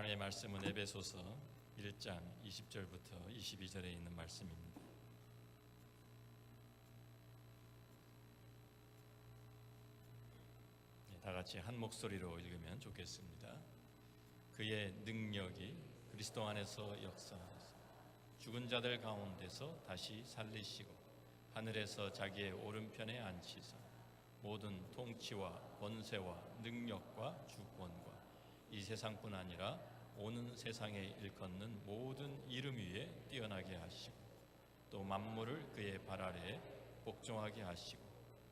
하나님의 말씀은 에베소서 1장 20절부터 22절에 있는 말씀입니다. 다 같이 한 목소리로 읽으면 좋겠습니다. 그의 능력이 그리스도 안에서 역사하사 죽은 자들 가운데서 다시 살리시고 하늘에서 자기의 오른편에 앉히사 모든 통치와 권세와 능력과 주권과 이 세상뿐 아니라 오는 세상에 일컫는 모든 이름 위에 뛰어나게 하시고 또 만물을 그의 발 아래에 복종하게 하시고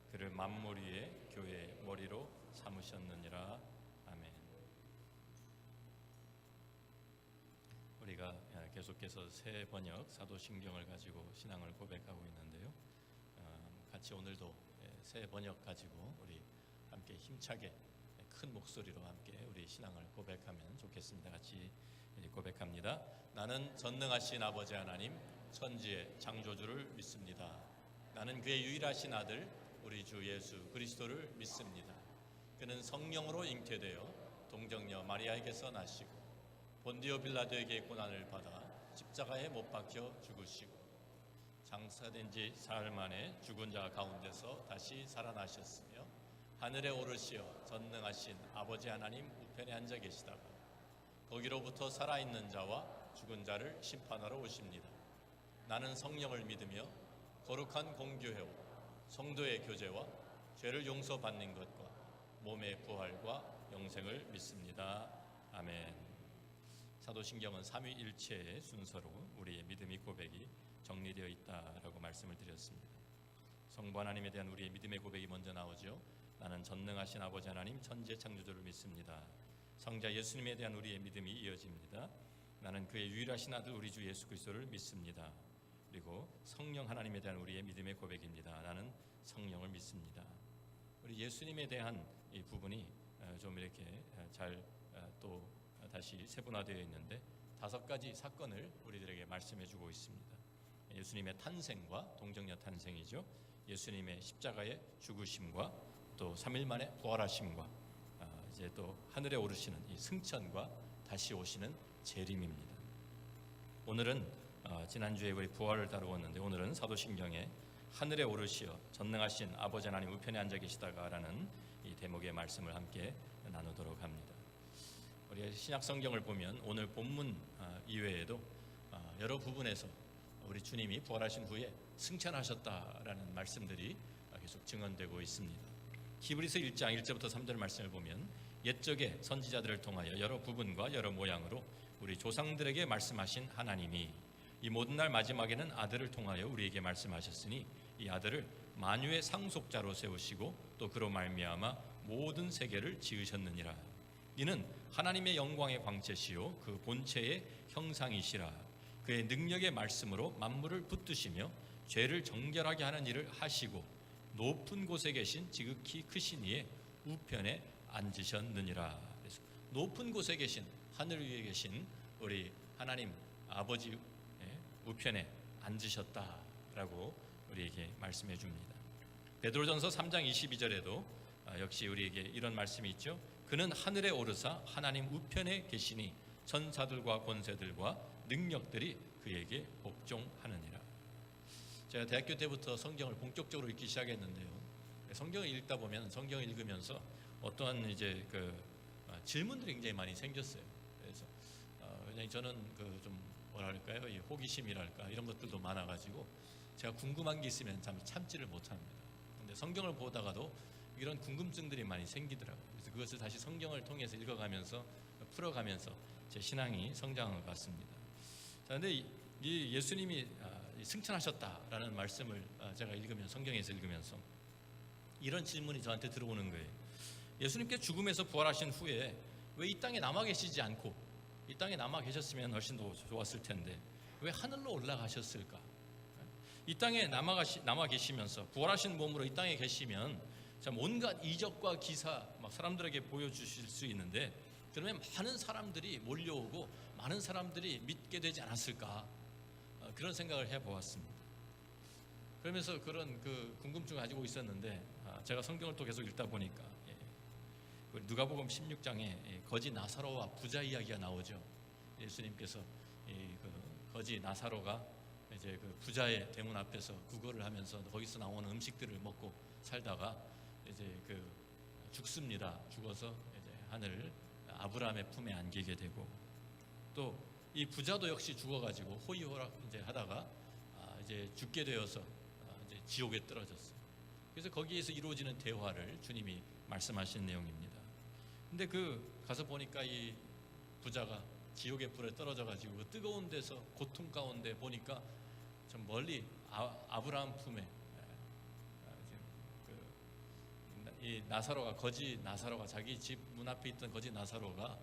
그를 만물 위에 교회의 머리로 삼으셨느니라. 아멘. 우리가 계속해서 새 번역 사도신경을 가지고 신앙을 고백하고 있는데요. 같이 오늘도 새 번역 가지고 우리 함께 힘차게 큰 목소리로 함께 우리 신앙을 고백하면 좋겠습니다. 같이 고백합니다. 나는 전능하신 아버지 하나님 천지의 창조주를 믿습니다. 나는 그의 유일하신 아들 우리 주 예수 그리스도를 믿습니다. 그는 성령으로 잉태되어 동정녀 마리아에게서 나시고 본디오 빌라도에게 고난을 받아 십자가에 못 박혀 죽으시고 장사된 지 사흘 만에 죽은 자 가운데서 다시 살아나셨으며 하늘에 오르시어 전능하신 아버지 하나님 우편에 앉아 계시다가 거기로부터 살아있는 자와 죽은 자를 심판하러 오십니다. 나는 성령을 믿으며 거룩한 공교회와 성도의 교제와 죄를 용서받는 것과 몸의 부활과 영생을 믿습니다. 아멘. 사도신경은 삼위일체의 순서로 우리의 믿음의 고백이 정리되어 있다라고 말씀을 드렸습니다. 성부 하나님에 대한 우리의 믿음의 고백이 먼저 나오죠. 나는 전능하신 아버지 하나님 천지의 창조주를 믿습니다. 성자 예수님에 대한 우리의 믿음이 이어집니다. 나는 그의 유일하신 아들 우리 주 예수 그리스도를 믿습니다. 그리고 성령 하나님에 대한 우리의 믿음의 고백입니다. 나는 성령을 믿습니다. 우리 예수님에 대한 이 부분이 좀 이렇게 잘 또 다시 세분화되어 있는데 5가지 사건을 우리들에게 말씀해 주고 있습니다. 예수님의 탄생과 동정녀 탄생이죠. 예수님의 십자가의 죽으심과 또 3일 만에 부활하심과 이제 또 하늘에 오르시는 이 승천과 다시 오시는 재림입니다. 오늘은 지난주에 우리 부활을 다루었는데 오늘은 사도신경에 하늘에 오르시어 전능하신 아버지 하나님 우편에 앉아 계시다가라는 이 대목의 말씀을 함께 나누도록 합니다. 우리 신약 성경을 보면 오늘 본문 이외에도 여러 부분에서 우리 주님이 부활하신 후에 승천하셨다라는 말씀들이 계속 증언되고 있습니다. 히브리서 1장 1절부터 3절 말씀을 보면 옛적의 선지자들을 통하여 여러 부분과 여러 모양으로 우리 조상들에게 말씀하신 하나님이 이 모든 날 마지막에는 아들을 통하여 우리에게 말씀하셨으니 이 아들을 만유의 상속자로 세우시고 또 그로 말미암아 모든 세계를 지으셨느니라. 이는 하나님의 영광의 광채시요 그 본체의 형상이시라. 그의 능력의 말씀으로 만물을 붙드시며 죄를 정결하게 하는 일을 하시고 높은 곳에 계신 지극히 크신 이의 우편에 앉으셨느니라. 그래서 높은 곳에 계신 하늘 위에 계신 우리 하나님 아버지 우편에 앉으셨다라고 우리에게 말씀해 줍니다. 베드로전서 3장 22절에도 역시 우리에게 이런 말씀이 있죠. 그는 하늘에 오르사 하나님 우편에 계시니 천사들과 권세들과 능력들이 그에게 복종하느니라. 제가 대학교 때부터 성경을 본격적으로 읽기 시작했는데요. 성경을 읽다 보면 성경을 읽으면서 어떠한 이제 질문들이 굉장히 많이 생겼어요. 그래서 그냥 저는 좀 뭐랄까요, 이 호기심이랄까 이런 것들도 많아가지고 제가 궁금한 게 있으면 참 참지를 못합니다. 근데 성경을 보다가도 이런 궁금증들이 많이 생기더라고요. 그래서 그것을 다시 성경을 통해서 읽어가면서 풀어가면서 제 신앙이 성장한 것 같습니다. 자, 근데 이 예수님이 승천하셨다라는 말씀을 제가 읽으면 성경에서 읽으면서 이런 질문이 저한테 들어오는 거예요. 예수님께 죽음에서 부활하신 후에 왜 이 땅에 남아 계시지 않고 이 땅에 남아 계셨으면 훨씬 더 좋았을 텐데 왜 하늘로 올라가셨을까? 이 땅에 남아 계시면서 부활하신 몸으로 이 땅에 계시면 참 온갖 이적과 기사 막 사람들에게 보여주실 수 있는데 그러면 많은 사람들이 몰려오고 많은 사람들이 믿게 되지 않았을까? 그런 생각을 해보았습니다. 그러면서 그런 궁금증을 가지고 있었는데 제가 성경을 또 계속 읽다 보니까 누가복음 16장에 거지 나사로와 부자 이야기가 나오죠. 예수님께서 그 거지 나사로가 이제 그 부자의 대문 앞에서 구걸을 하면서 거기서 나오는 음식들을 먹고 살다가 이제 그 죽습니다. 죽어서 이제 하늘 아브라함의 품에 안기게 되고, 또 이 부자도 역시 죽어가지고 호의호락 이제 하다가 이제 죽게 되어서 이제 지옥에 떨어졌어요. 그래서 거기에서 이루어지는 대화를 주님이 말씀하신 내용입니다. 근데 그 가서 보니까 이 부자가 지옥의 불에 떨어져가지고 그 뜨거운 데서 고통 가운데 보니까 좀 멀리 아브라함 품에 이 나사로가, 거지 나사로가, 자기 집 문 앞에 있던 거지 나사로가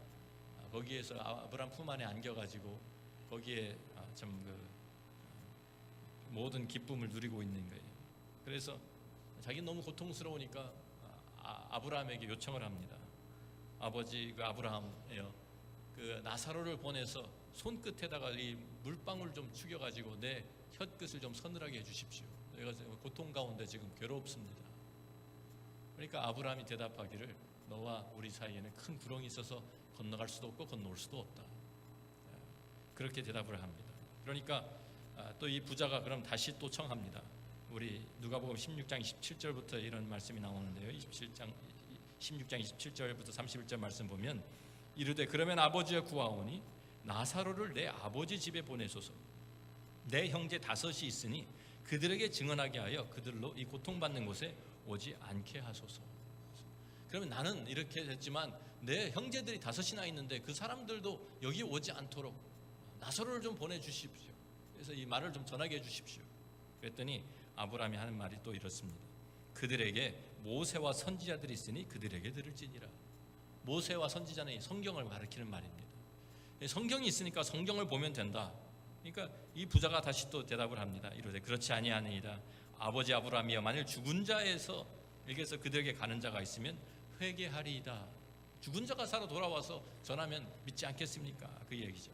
거기에서 아브라함 품 안에 안겨가지고 거기에 참 그 모든 기쁨을 누리고 있는 거예요. 그래서 자기는 너무 고통스러우니까 아브라함에게 요청을 합니다. 아버지, 그 아브라함이요, 그 나사로를 보내서 손끝에다가 이 물방울 좀 죽여가지고 내 혀끝을 좀 서늘하게 해주십시오. 내가 고통 가운데 지금 괴롭습니다. 그러니까 아브라함이 대답하기를, 너와 우리 사이에는 큰 구렁이 있어서 건너갈 수도 없고 건너올 수도 없다. 그렇게 대답을 합니다. 그러니까 또 이 부자가 그럼 다시 또 청합니다. 우리 누가복음 16장 27절부터 이런 말씀이 나오는데요. 16장 27절부터 31절 말씀 보면, 이르되 그러면 아버지여 구하오니 나사로를 내 아버지 집에 보내소서. 내 형제 5이 있으니 그들에게 증언하게 하여 그들로 이 고통받는 곳에 오지 않게 하소서. 그러면 나는 이렇게 됐지만 내 형제들이 5이나 있는데 그 사람들도 여기 오지 않도록 나사로를 좀 보내주십시오. 그래서 이 말을 좀 전하게 해주십시오. 그랬더니 아브라함이 하는 말이 또 이렇습니다. 그들에게 모세와 선지자들이 있으니 그들에게 들을지니라. 모세와 선지자는 성경을 가리키는 말입니다. 성경이 있으니까 성경을 보면 된다. 그러니까 이 부자가 다시 또 대답을 합니다. 이르되 그렇지 아니하니이다. 아버지 아브라함이여, 만일 죽은 자에서 여기서 그들에게 가는 자가 있으면 회개하리이다. 죽은 자가 살아 돌아와서 전하면 믿지 않겠습니까? 그 얘기죠.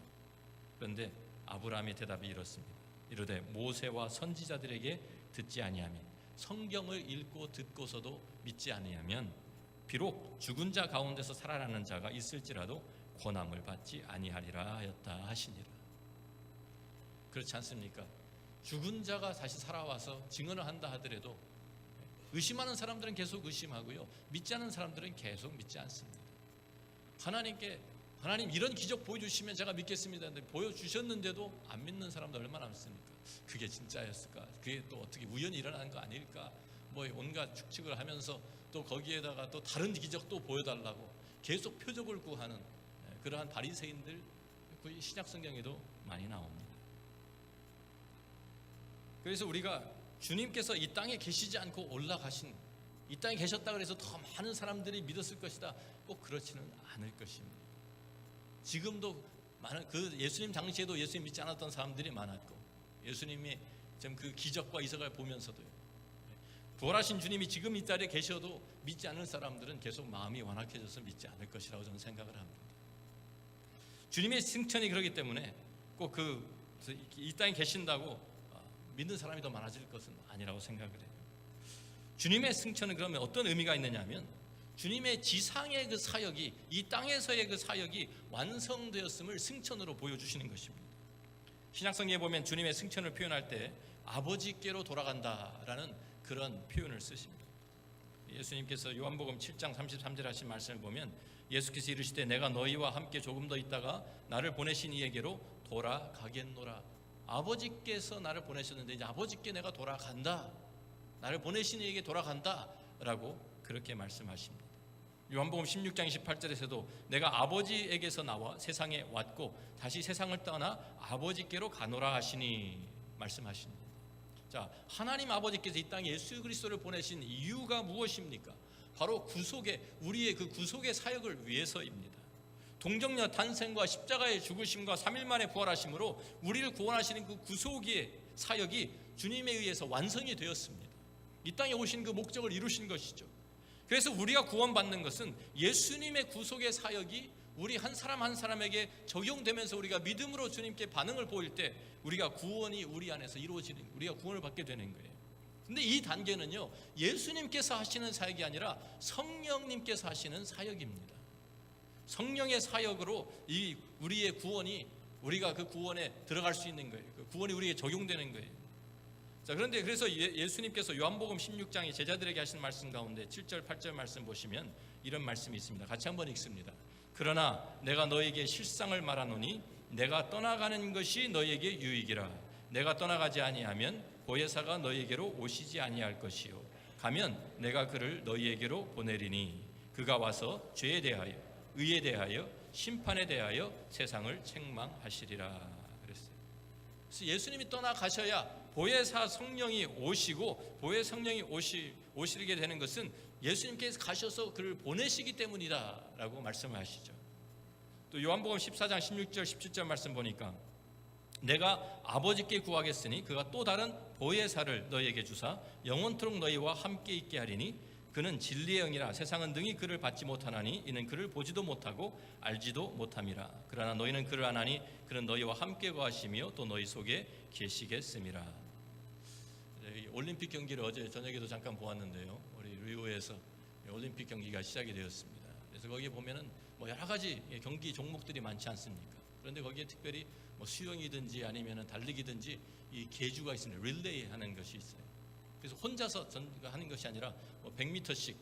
그런데 아브라함의 대답이 이렇습니다. 이르되 모세와 선지자들에게 듣지 아니하면, 성경을 읽고 듣고서도 믿지 아니하면 비록 죽은 자 가운데서 살아나는 자가 있을지라도 권함을 받지 아니하리라 하였다 하시니라. 그렇지 않습니까? 죽은 자가 다시 살아와서 증언을 한다 하더라도 의심하는 사람들은 계속 의심하고요, 믿지 않는 사람들은 계속 믿지 않습니다. 하나님 이런 기적 보여주시면 제가 믿겠습니다. 근데 보여주셨는데도 안 믿는 사람도 얼마나 많습니까? 그게 진짜였을까? 그게 또 어떻게 우연히 일어나는 거 아닐까? 뭐 온갖 축측을 하면서 또 거기에다가 또 다른 기적도 보여달라고 계속 표적을 구하는 그러한 바리새인들, 그 신약 성경에도 많이 나옵니다. 그래서 우리가 주님께서 이 땅에 계시지 않고 올라가신, 이 땅에 계셨다 그래서 더 많은 사람들이 믿었을 것이다, 꼭 그렇지는 않을 것입니다. 지금도 많은, 그 예수님 당시에도 예수님 믿지 않았던 사람들이 많았고, 예수님이 지금 그 기적과 이적을 보면서도요, 부활하신 주님이 지금 이 자리에 계셔도 믿지 않는 사람들은 계속 마음이 완악해져서 믿지 않을 것이라고 저는 생각을 합니다. 주님의 승천이 그렇기 때문에 꼭 이 땅에 계신다고 믿는 사람이 더 많아질 것은 아니라고 생각을 해요. 주님의 승천은 그러면 어떤 의미가 있느냐 하면, 주님의 지상의 그 사역이, 이 땅에서의 그 사역이 완성되었음을 승천으로 보여주시는 것입니다. 신약성경에 보면 주님의 승천을 표현할 때 아버지께로 돌아간다라는 그런 표현을 쓰십니다. 예수님께서 요한복음 7장 33절 하신 말씀을 보면, 예수께서 이르시되 내가 너희와 함께 조금 더 있다가 나를 보내신 이에게로 돌아가겠노라. 아버지께서 나를 보내셨는데 이제 아버지께 내가 돌아간다, 나를 보내신 이에게 돌아간다 라고 그렇게 말씀하십니다. 요한복음 16장 28절에서도 내가 아버지에게서 나와 세상에 왔고 다시 세상을 떠나 아버지께로 가노라 하시니 말씀하십니다. 자, 하나님 아버지께서 이 땅에 예수 그리스도를 보내신 이유가 무엇입니까? 바로 구속의, 우리의 그 구속의 사역을 위해서입니다. 동정녀 탄생과 십자가의 죽으심과 3일 만에 부활하심으로 우리를 구원하시는 그 구속의 사역이 주님에 의해서 완성이 되었습니다. 이 땅에 오신 그 목적을 이루신 것이죠. 그래서 우리가 구원받는 것은 예수님의 구속의 사역이 우리 한 사람 한 사람에게 적용되면서 우리가 믿음으로 주님께 반응을 보일 때 우리가 구원이 우리 안에서 이루어지는, 우리가 구원을 받게 되는 거예요. 근데 이 단계는요, 예수님께서 하시는 사역이 아니라 성령님께서 하시는 사역입니다. 성령의 사역으로 이 우리의 구원이, 우리가 그 구원에 들어갈 수 있는 거예요. 그 구원이 우리에게 적용되는 거예요. 자, 그런데 그래서 예수님께서 요한복음 16장에 제자들에게 하신 말씀 가운데 7절 8절 말씀 보시면 이런 말씀이 있습니다. 같이 한번 읽습니다. 그러나 내가 너에게 실상을 말하노니 내가 떠나가는 것이 너에게 유익이라. 내가 떠나가지 아니하면 보혜사가 너에게로 오시지 아니할 것이요 가면 내가 그를 너희에게로 보내리니 그가 와서 죄에 대하여 의에 대하여 심판에 대하여 세상을 책망하시리라 그랬어요. 그래서 예수님이 떠나가셔야 보혜사 성령이 오시고, 보혜사 성령이 오시게 되는 것은 예수님께서 가셔서 그를 보내시기 때문이다 라고 말씀하시죠. 또 요한복음 14장 16절 17절 말씀 보니까 내가 아버지께 구하겠으니 그가 또 다른 보혜사를 너희에게 주사 영원토록 너희와 함께 있게 하리니 그는 진리의 영이라. 세상은 능히 그를 받지 못하나니 이는 그를 보지도 못하고 알지도 못함이라. 그러나 너희는 그를 아나니 그는 너희와 함께 거하시며 또 너희 속에 계시겠음이라. 올림픽 경기를 어제 저녁에도 잠깐 보았는데요, 우리 리오에서 올림픽 경기가 시작이 되었습니다. 그래서 거기에 보면은 여러 가지 경기 종목들이 많지 않습니까? 그런데 거기에 특별히 수영이든지 아니면 달리기든지 이 계주가 있습니다. 릴레이 하는 것이 있어요. 그래서 혼자서 하는 것이 아니라 100m씩,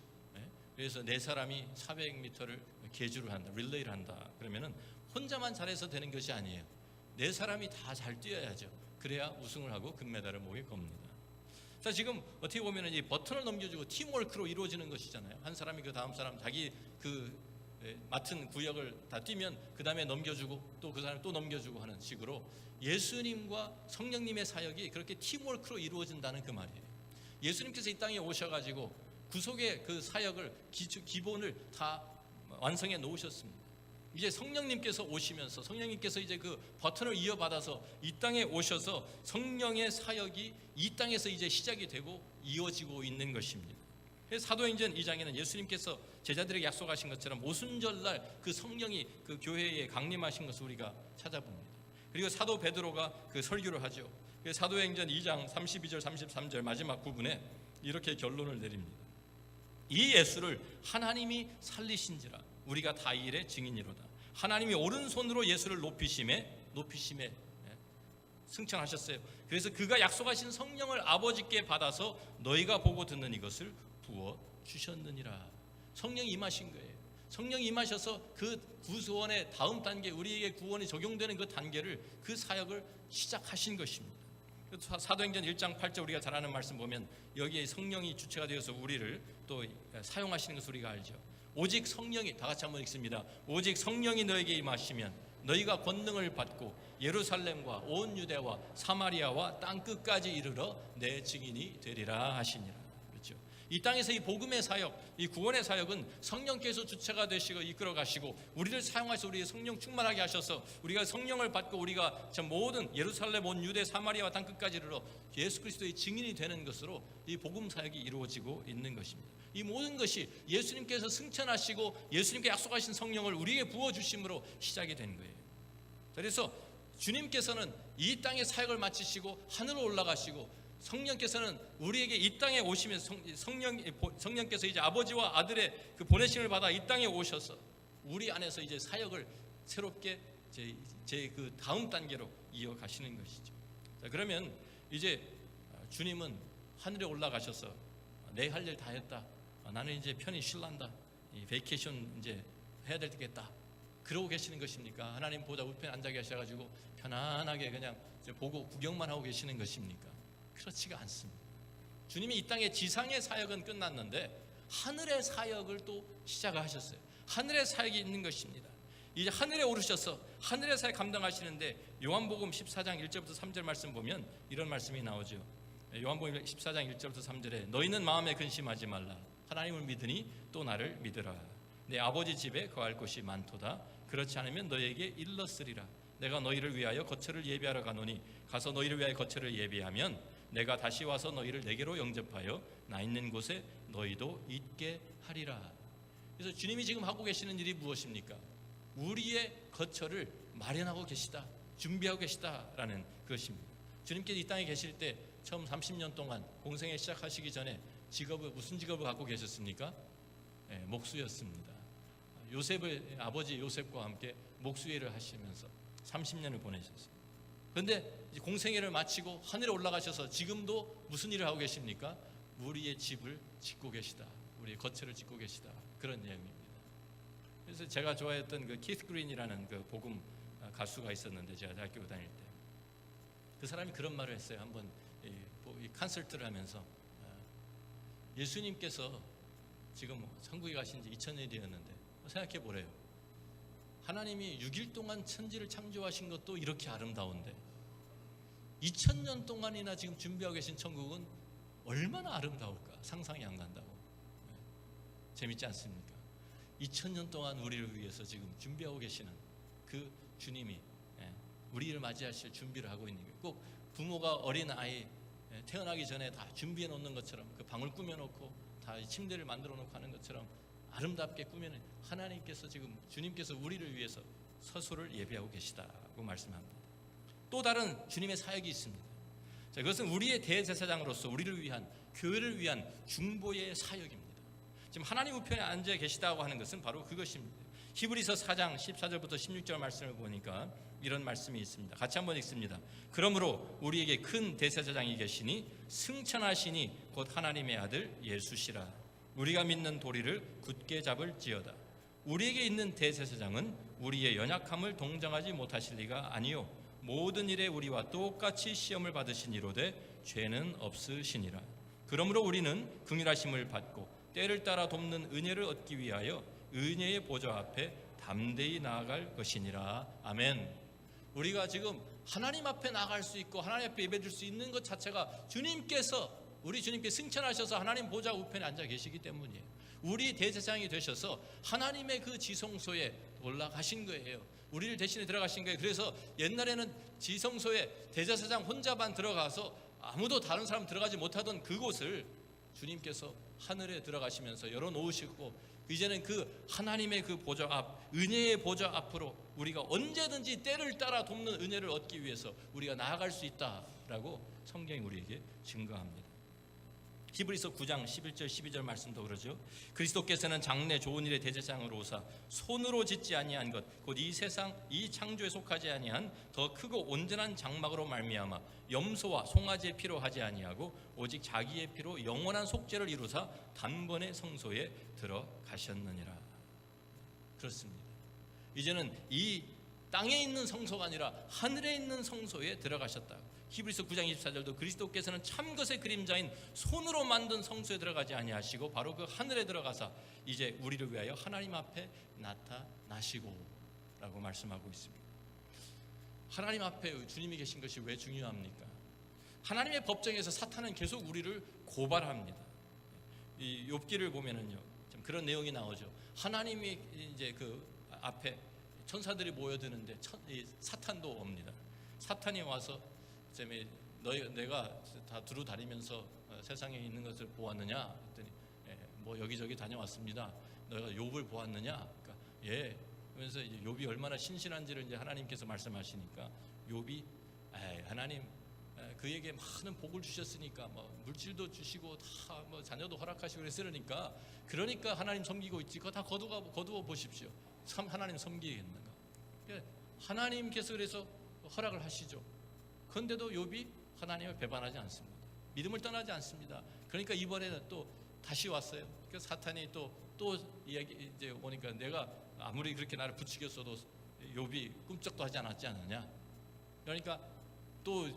그래서 네 사람이 400m를 계주를 한다, 릴레이를 한다. 그러면은 혼자만 잘해서 되는 것이 아니에요. 네 사람이 다 잘 뛰어야죠. 그래야 우승을 하고 금메달을 목에 겁니다. 자, 지금 어떻게 보면은 이 버튼을 넘겨주고 팀워크로 이루어지는 것이잖아요. 한 사람이 그 다음 사람 자기 맡은 구역을 다 뛰면 그 다음에 넘겨주고 또 그 사람이 또 넘겨주고 하는 식으로 예수님과 성령님의 사역이 그렇게 팀워크로 이루어진다는 그 말이에요. 예수님께서 이 땅에 오셔가지고 구속의 그 사역을 기본을 다 완성해 놓으셨습니다. 이제 성령님께서 오시면서 성령님께서 이제 그 버튼을 이어받아서 이 땅에 오셔서 성령의 사역이 이 땅에서 이제 시작이 되고 이어지고 있는 것입니다. 그래서 사도행전 2장에는 예수님께서 제자들에게 약속하신 것처럼 오순절날 그 성령이 그 교회에 강림하신 것을 우리가 찾아봅니다. 그리고 사도 베드로가 그 설교를 하죠. 그래서 사도행전 2장 32절 33절 마지막 부분에 이렇게 결론을 내립니다. 이 예수를 하나님이 살리신지라 우리가 다 이 일의 증인이로다. 하나님이 오른손으로 예수를 높이심에 승천하셨어요. 그래서 그가 약속하신 성령을 아버지께 받아서 너희가 보고 듣는 이것을 부어 주셨느니라. 성령이 임하신 거예요. 성령이 임하셔서 그 구원의 다음 단계, 우리에게 구원이 적용되는 그 단계를, 그 사역을 시작하신 것입니다. 사도행전 1장 8절 우리가 잘 아는 말씀 보면 여기에 성령이 주체가 되어서 우리를 또 사용하시는 것을 우리가 알죠. 오직 성령이, 다 같이 한번 읽습니다. 오직 성령이 너에게 임하시면 너희가 권능을 받고 예루살렘과 온 유대와 사마리아와 땅 끝까지 이르러 내 증인이 되리라 하시니라. 그렇죠? 이 땅에서 이 복음의 사역, 이 구원의 사역은 성령께서 주체가 되시고 이끌어 가시고 우리를 사용하셔서 우리의 성령 충만하게 하셔서 우리가 성령을 받고 우리가 전 모든 예루살렘 온 유대 사마리아와 땅 끝까지 이르러 예수 그리스도의 증인이 되는 것으로 이 복음 사역이 이루어지고 있는 것입니다. 이 모든 것이 예수님께서 승천하시고 예수님께 약속하신 성령을 우리에게 부어주심으로 시작이 된 거예요. 그래서 주님께서는 이 땅의 사역을 마치시고 하늘로 올라가시고 성령께서는 우리에게 이 땅에 오시면서 성령께서 이제 아버지와 아들의 그 보내심을 받아 이 땅에 오셔서 우리 안에서 이제 사역을 새롭게 제 그 다음 단계로 이어가시는 것이죠. 자, 그러면 이제 주님은 하늘에 올라가셔서 내 할 일 다 했다. 나는 이제 편히 쉴란다. 이 베이케이션 이제 해야 될 때겠다. 그러고 계시는 것입니까? 하나님 보좌 우편에 앉아 계셔가지고 편안하게 그냥 보고 구경만 하고 계시는 것입니까? 그렇지가 않습니다. 주님이 이 땅의 지상의 사역은 끝났는데 하늘의 사역을 또 시작하셨어요. 하늘의 사역이 있는 것입니다. 이제 하늘에 오르셔서 하늘의 사역 감당하시는데 요한복음 14장 1절부터 3절 말씀 보면 이런 말씀이 나오죠. 요한복음 14장 1절부터 3절에 너희는 마음에 근심하지 말라. 하나님을 믿으니 또 나를 믿으라. 내 아버지 집에 거할 곳이 많도다. 그렇지 않으면 너희에게 일렀으리라. 내가 너희를 위하여 거처를 예비하러 가노니 가서 너희를 위하여 거처를 예비하면 내가 다시 와서 너희를 내게로 영접하여 나 있는 곳에 너희도 있게 하리라. 그래서 주님이 지금 하고 계시는 일이 무엇입니까? 우리의 거처를 마련하고 계시다, 준비하고 계시다라는 것입니다. 주님께서 이 땅에 계실 때 처음 30년 동안 공생애 시작하시기 전에 직업을 무슨 직업을 갖고 계셨습니까? 목수였습니다. 요셉의 아버지 요셉과 함께 목수 일을 하시면서 30년을 보내셨어요. 그런데 공생애를 마치고 하늘에 올라가셔서 지금도 무슨 일을 하고 계십니까? 우리의 집을 짓고 계시다. 우리의 거처를 짓고 계시다. 그런 내용입니다. 그래서 제가 좋아했던 그 키스 그린이라는 그 복음 가수가 있었는데, 제가 대학교 다닐 때 그 사람이 그런 말을 했어요. 한번 이 콘서트를 하면서 예수님께서 지금 천국에 가신 지 2000년이 되었는데 생각해 보래요. 하나님이 6일 동안 천지를 창조하신 것도 이렇게 아름다운데 2000년 동안이나 지금 준비하고 계신 천국은 얼마나 아름다울까? 상상이 안 간다고. 재밌지 않습니까? 2000년 동안 우리를 위해서 지금 준비하고 계시는 그 주님이 우리를 맞이하실 준비를 하고 있는 거예요. 꼭 부모가 어린 아이 태어나기 전에 다 준비해 놓는 것처럼, 그 방을 꾸며놓고 다 침대를 만들어 놓고 하는 것처럼 아름답게 꾸며낸 하나님께서, 지금 주님께서 우리를 위해서 서소를 예비하고 계시다고 말씀합니다. 또 다른 주님의 사역이 있습니다. 자, 그것은 우리의 대제사장으로서 우리를 위한, 교회를 위한 중보의 사역입니다. 지금 하나님 우편에 앉아 계시다고 하는 것은 바로 그것입니다. 히브리서 4장 14절부터 16절 말씀을 보니까 이런 말씀이 있습니다. 같이 한번 읽습니다. 그러므로 우리에게 큰 대제사장이 계시니 승천하시니 곧 하나님의 아들 예수시라. 우리가 믿는 도리를 굳게 잡을지어다. 우리에게 있는 대제사장은 우리의 연약함을 동정하지 못하실 리가 아니요 모든 일에 우리와 똑같이 시험을 받으시니로되 죄는 없으시니라. 그러므로 우리는 긍휼하심을 받고 때를 따라 돕는 은혜를 얻기 위하여 은혜의 보좌 앞에 담대히 나아갈 것이니라. 아멘. 우리가 지금 하나님 앞에 나아갈 수 있고 하나님 앞에 예배드릴 수 있는 것 자체가 우리 주님께 승천하셔서 하나님 보좌 우편에 앉아 계시기 때문이에요. 우리 대제사장이 되셔서 하나님의 그 지성소에 올라가신 거예요. 우리를 대신에 들어가신 거예요. 그래서 옛날에는 지성소에 대제사장 혼자만 들어가서 아무도 다른 사람 들어가지 못하던 그곳을 주님께서 하늘에 들어가시면서 열어놓으시고, 이제는 그 하나님의 그 보좌 앞, 은혜의 보좌 앞으로 우리가 언제든지 때를 따라 돕는 은혜를 얻기 위해서 우리가 나아갈 수 있다라고 성경이 우리에게 증거합니다. 히브리서 9장 11절 12절 말씀도 그러죠. 그리스도께서는 장래 좋은 일의 대제사장으로 오사 손으로 짓지 아니한 것 곧 이 세상 이 창조에 속하지 아니한 더 크고 온전한 장막으로 말미암아 염소와 송아지의 피로 하지 아니하고 오직 자기의 피로 영원한 속죄를 이루사 단번에 성소에 들어가셨느니라. 그렇습니다. 이제는 이 땅에 있는 성소가 아니라 하늘에 있는 성소에 들어가셨다. 히브리서 9장 24절도 그리스도께서는 참것의 그림자인 손으로 만든 성소에 들어가지 아니하시고 바로 그 하늘에 들어가사 이제 우리를 위하여 하나님 앞에 나타나시고 라고 말씀하고 있습니다. 하나님 앞에 주님이 계신 것이 왜 중요합니까? 하나님의 법정에서 사탄은 계속 우리를 고발합니다. 이 욥기를 보면은요, 좀 그런 내용이 나오죠. 하나님이 이제 그 앞에 천사들이 모여드는데 사탄도 옵니다. 사탄이 와서 내가 다 두루 다니면서 세상에 있는 것을 보았느냐 했더니 뭐 여기저기 다녀왔습니다. 너가 욥을 보았느냐? 그러니까 예. 그러면서 이제 욥이 얼마나 신실한지를 이제 하나님께서 말씀하시니까 욥이 하나님 그에게 많은 복을 주셨으니까 뭐 물질도 주시고 다 뭐 자녀도 허락하시고 그러니까 하나님 섬기고 있지. 그거 다 거두어 보십시오. 참 하나님 섬기겠는가? 하나님께서 그래서 허락을 하시죠. 그런데도 욥이 하나님을 배반하지 않습니다. 믿음을 떠나지 않습니다. 그러니까 이번에는 또 다시 왔어요. 그래서 사탄이 또 이야기 이제 오니까 내가 아무리 그렇게 나를 부추겼어도 욥이 꿈쩍도 하지 않았지 않느냐. 그러니까 또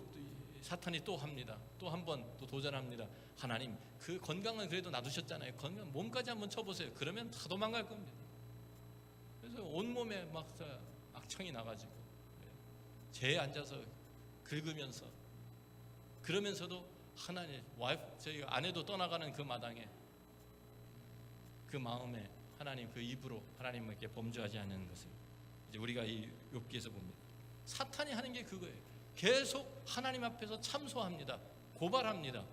사탄이 또 합니다. 또 한 번 또 도전합니다. 하나님 그 건강은 그래도 놔두셨잖아요. 건강 몸까지 한번 쳐보세요. 그러면 다 도망갈 겁니다. 그래서 온몸에 막 악청이 나가지고 재에 앉아서 긁으면서 그러면서도 하나님 저희 아내도 떠나가는 그 마당에 그 마음에 하나님 그 입으로 하나님께 범죄하지 않는 것을 이제 우리가 이 욥기에서 봅니다. 사탄이 하는 게 그거예요. 계속 하나님 앞에서 참소합니다. 고발합니다.